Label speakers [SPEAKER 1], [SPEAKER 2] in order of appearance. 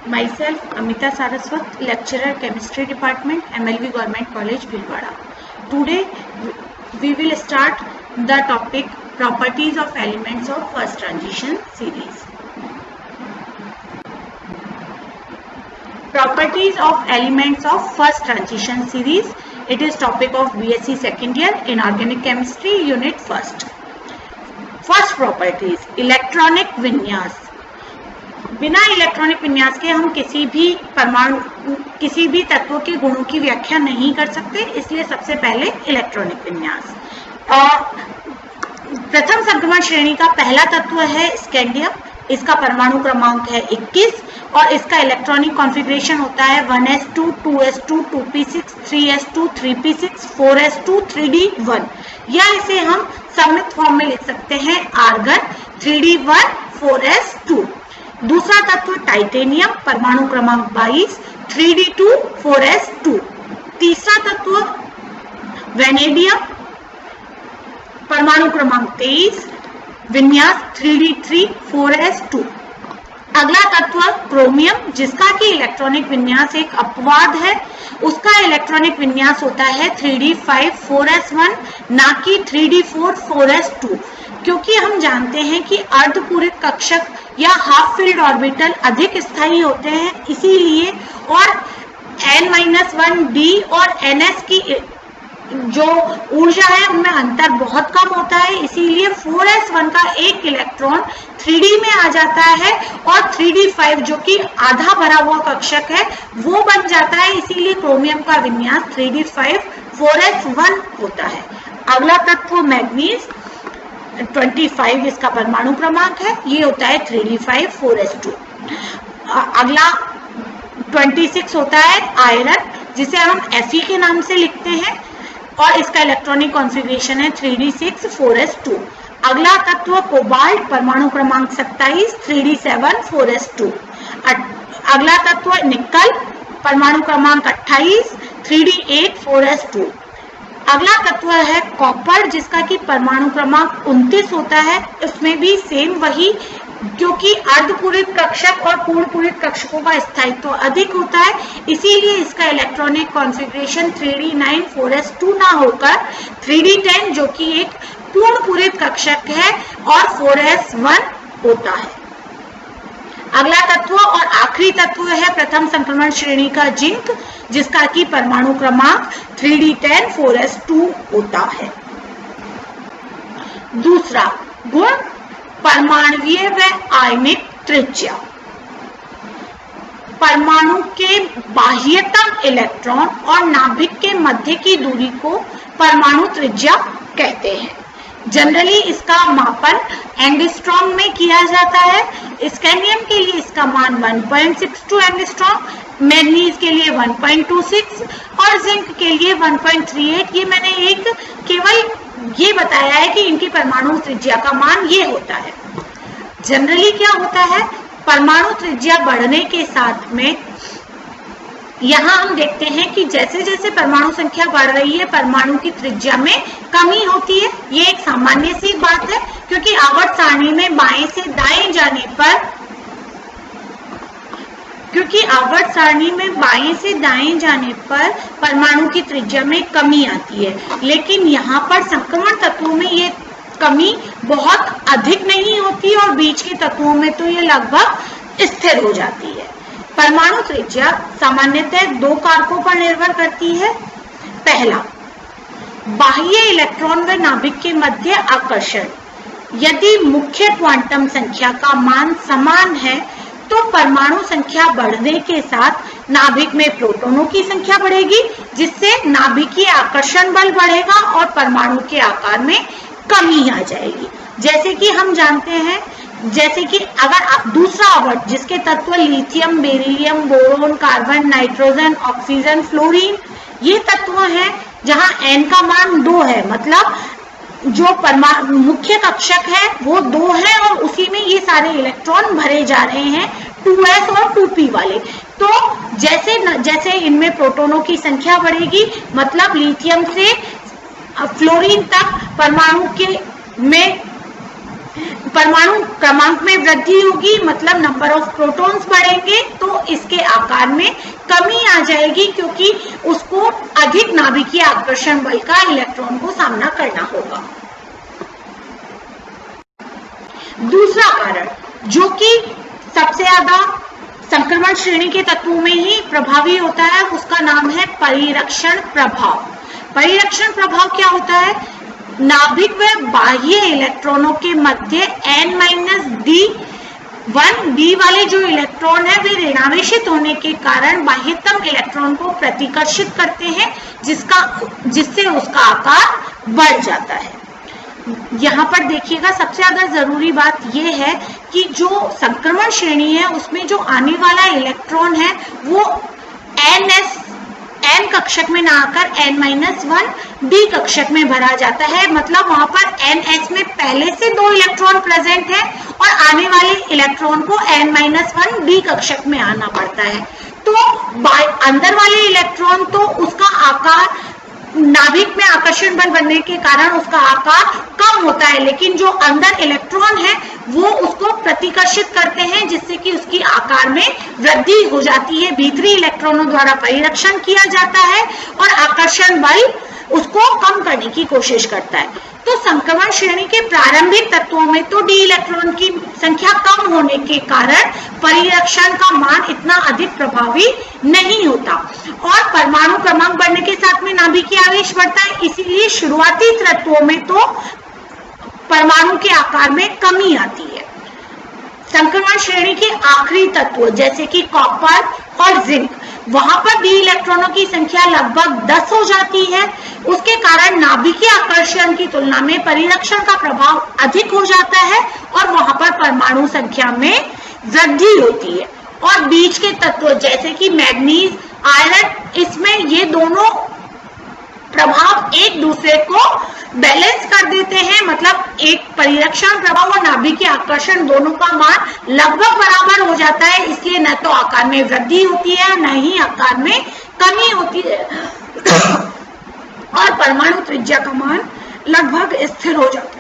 [SPEAKER 1] Myself, Amita Saraswat, lecturer, Chemistry Department, MLV Government College, Bhilwara. Today, we will start the topic Properties of Elements of First Transition Series. Properties of Elements of First Transition Series. It is topic of BSc Second Year Inorganic Chemistry, Unit First. First properties, electronic विन्यास. बिना electronic विन्यास के हम किसी भी तत्व के गुणों की व्याख्या नहीं कर सकते, इसलिए सबसे पहले इलेक्ट्रॉनिक विन्यास. प्रथम संक्रमण श्रेणी का पहला तत्व है स्कैंडियम. इसका परमाणु क्रमांक है 21 और इसका इलेक्ट्रॉनिक कॉन्फ़िगरेशन होता है 1s2, 2s2, 2p6, 3s2, 3p6, 4s2, 3d1, या इसे हम सममित फॉर्म में लिख सकते हैं आर्गन 3d1, 4s2. दूसरा तत्व टाइटेनियम, परमाणु क्रमांक 22, 3d2, 4s2. तीसरा तत्व वेनेडियम, परमाणु क्रमांक 23, विन्यास 3d3, 4s2. अगला तत्व क्रोमियम, जिसका कि इलेक्ट्रॉनिक विन्यास एक अपवाद है. उसका इलेक्ट्रॉनिक विन्यास होता है 3d5, 4s1, ना कि 3d4, 4s2, क्योंकि हम जानते हैं कि अर्धपूरित कक्षक या हाफ फील्ड ऑर्बिटल अधिक स्थायी होते हैं, इसीलिए और n-1d और ns की जो ऊर्जा है उनमें अंतर बहुत कम होता है, इसीलिए 4s1 का एक इलेक्ट्रॉन 3d में आ जाता है और 3d5 जो कि आधा भरा हुआ कक्षक है वो बन जाता है, इसीलिए क्रोमियम का विन्यास 3d5, 4s1 होता है. अगला तत्व मैग्नीज, 25 इसका परमाणु क्रमांक है, ये होता है 3d5, 4s2. अगला 26 होता है आयरन, जिसे हम Fe के नाम से लिखते हैं और इसका इलेक्ट्रॉनिक कॉन्फ़िगरेशन है 3d6, 4s2. अगला तत्व कोबाल्ट, परमाणु क्रमांक 27, 3d7, 4s2. अगला तत्व निकल, परमाणु क्रमांक 28, 3d8, 4s2. अगला तत्व है कॉपर, जिसका कि परमाणु क्रमांक 29 होता है. उसमें भी सेम वही, क्योंकि अर्धपूरित कक्षक और पूर्णपूरित कक्षकों का स्थायित्व अधिक होता है, इसीलिए इसका इलेक्ट्रॉनिक कॉन्फ़िगरेशन 3d9, 4s2 ना होकर 3d10 जो कि एक पूर्णपूरित कक्षक है और 4s1 होता है. अगला तत्व और आखिरी तत्व है प्रथम संक्रमण श्रेणी का जिंक, जिसका कि परमाणु क्रमांक 3d10, 4s2 होता है. दूसरा गुण, परमाणुीय व आयनिक त्रिज्या. परमाणु के बाह्यतम इलेक्ट्रॉन और नाभिक के मध्य की दूरी को परमाणु त्रिज्या कहते हैं. जनरली इसका मापन एंगस्ट्रॉम में किया जाता है. स्कैंडियम के लिए इसका मान 1.62 एंगस्ट्रॉम, मैग्नीज के लिए 1.26 और जिंक के लिए 1.38. ये मैंने एक केवल ये बताया है कि इनकी परमाणु त्रिज्या का मान ये होता है. जनरली क्या होता है, परमाणु त्रिज्या बढ़ने के साथ में यहाँ हम देखते हैं कि जैसे जैसे परमाणु संख्या बढ़ रही है परमाणु की त्रिज्या में कमी होती है. ये एक सामान्य सी बात है, क्योंकि आवर्त सारणी में बाएं से दाएं जाने पर परमाणु की त्रिज्या में कमी आती है, लेकिन यहाँ पर संक्रमण तत्वों में ये कमी बहुत अधिक नहीं होती और बीच के तत्वों में तो ये लगभग स्थिर हो जाती है. परमाणु त्रिज्या सामान्यतः दो कारकों पर निर्भर करती है. पहला, बाह्य इलेक्ट्रॉन व नाभिक के मध्य आकर्षण. यदि मुख्य क्वांटम संख्या का मान समान है तो परमाणु संख्या बढ़ने के साथ नाभिक में प्रोटॉनों की संख्या बढ़ेगी, जिससे नाभिकीय आकर्षण बल बढ़ेगा और परमाणु के आकार में कमी आ जाएगी. जैसे कि हम जानते हैं, जैसे कि अगर आप दूसरा आवर्त जिसके तत्व lithium, beryllium, boron, carbon, nitrogen, oxygen, fluorine, ये तत्व हैं जहां n का मान 2 है, मतलब जो मुख्य कक्षक है वो 2 है और उसी में ये सारे इलेक्ट्रॉन भरे जा रहे हैं 2s और 2p वाले. तो जैसे इनमें प्रोटॉनों की संख्या बढ़ेगी, मतलब लिथियम से फ्लोरीन तक परमाणु के में परमाणु क्रमांक में वृद्धि होगी, मतलब नंबर ऑफ प्रोटॉन्स बढ़ेंगे, तो इसके आकार में कमी आ जाएगी क्योंकि उसको अधिक नाभिकीय आकर्षण बल का इलेक्ट्रॉन को सामना करना होगा। दूसरा कारण जो कि सबसे ज्यादा संक्रमण श्रेणी के तत्वों में ही प्रभावी होता है, उसका नाम है परिरक्षण प्रभाव। परिरक्षण प्रभाव क्या होता है? नाभिक व बाह्य इलेक्ट्रॉनों के मध्य n-d1 वाले जो इलेक्ट्रॉन है वे ऋणावेशित होने के कारण बाह्यतम इलेक्ट्रॉन को प्रतिकर्षित करते हैं, जिससे उसका आकार बढ़ जाता है। यहाँ पर देखिएगा, सबसे ज्यादा जरूरी बात यह है कि जो संक्रमण श्रेणी है उसमें जो आने वाला इलेक्ट्रॉन है वो n कक्षक में ना आकर n-1 d कक्षक में भरा जाता है। मतलब वहां पर ns में पहले से 2 इलेक्ट्रॉन प्रेजेंट है और आने वाले इलेक्ट्रॉन को n-1 d कक्षक में आना पड़ता है। तो अंदर वाले इलेक्ट्रॉन तो उसका आकार, नाभिक में आकर्षण बल बनने के कारण उसका आकार कम होता है, लेकिन जो अंदर इलेक्ट्रॉन है वो उसको प्रतिकर्षित करते हैं, जिससे कि उसकी आकार में वृद्धि हो जाती है। भीतरी इलेक्ट्रॉनों द्वारा परिरक्षण किया जाता है और आकर्षण बल उसको कम करने की कोशिश करता है। तो संक्रमण श्रेणी के प्रारंभिक तत्वों में तो डी इलेक्ट्रॉन की संख्या कम होने के कारण परिरक्षण का मान इतना अधिक प्रभावी नहीं होता और परमाणु क्रमांक बढ़ने के साथ में नाभिकीय आवेश बढ़ता है, इसीलिए शुरुआती तत्वों में तो परमाणु के आकार में कमी आती है। संक्रमण श्रेणी के आखिरी तत्व जैसे कि कॉपर और जिंक, वहां पर डी इलेक्ट्रॉनों की संख्या लगभग 10 हो जाती है। उसके कारण नाभिकीय आकर्षण की तुलना में परिरक्षण का प्रभाव अधिक हो जाता है और वहां पर परमाणु संख्या में वृद्धि होती है। और बीच के तत्व जैसे कि मैग्नीज, आयरन, इसमें ये दोनों प्रभाव एक दूसरे को बैलेंस कर देते हैं, मतलब एक परिरक्षण प्रभाव और नाभिकीय आकर्षण दोनों का मान लगभग बराबर हो जाता है, इसलिए न तो आकार में वृद्धि होती है न ही आकार में कमी होती है और परमाणु त्रिज्या का मान लगभग स्थिर हो जाता है।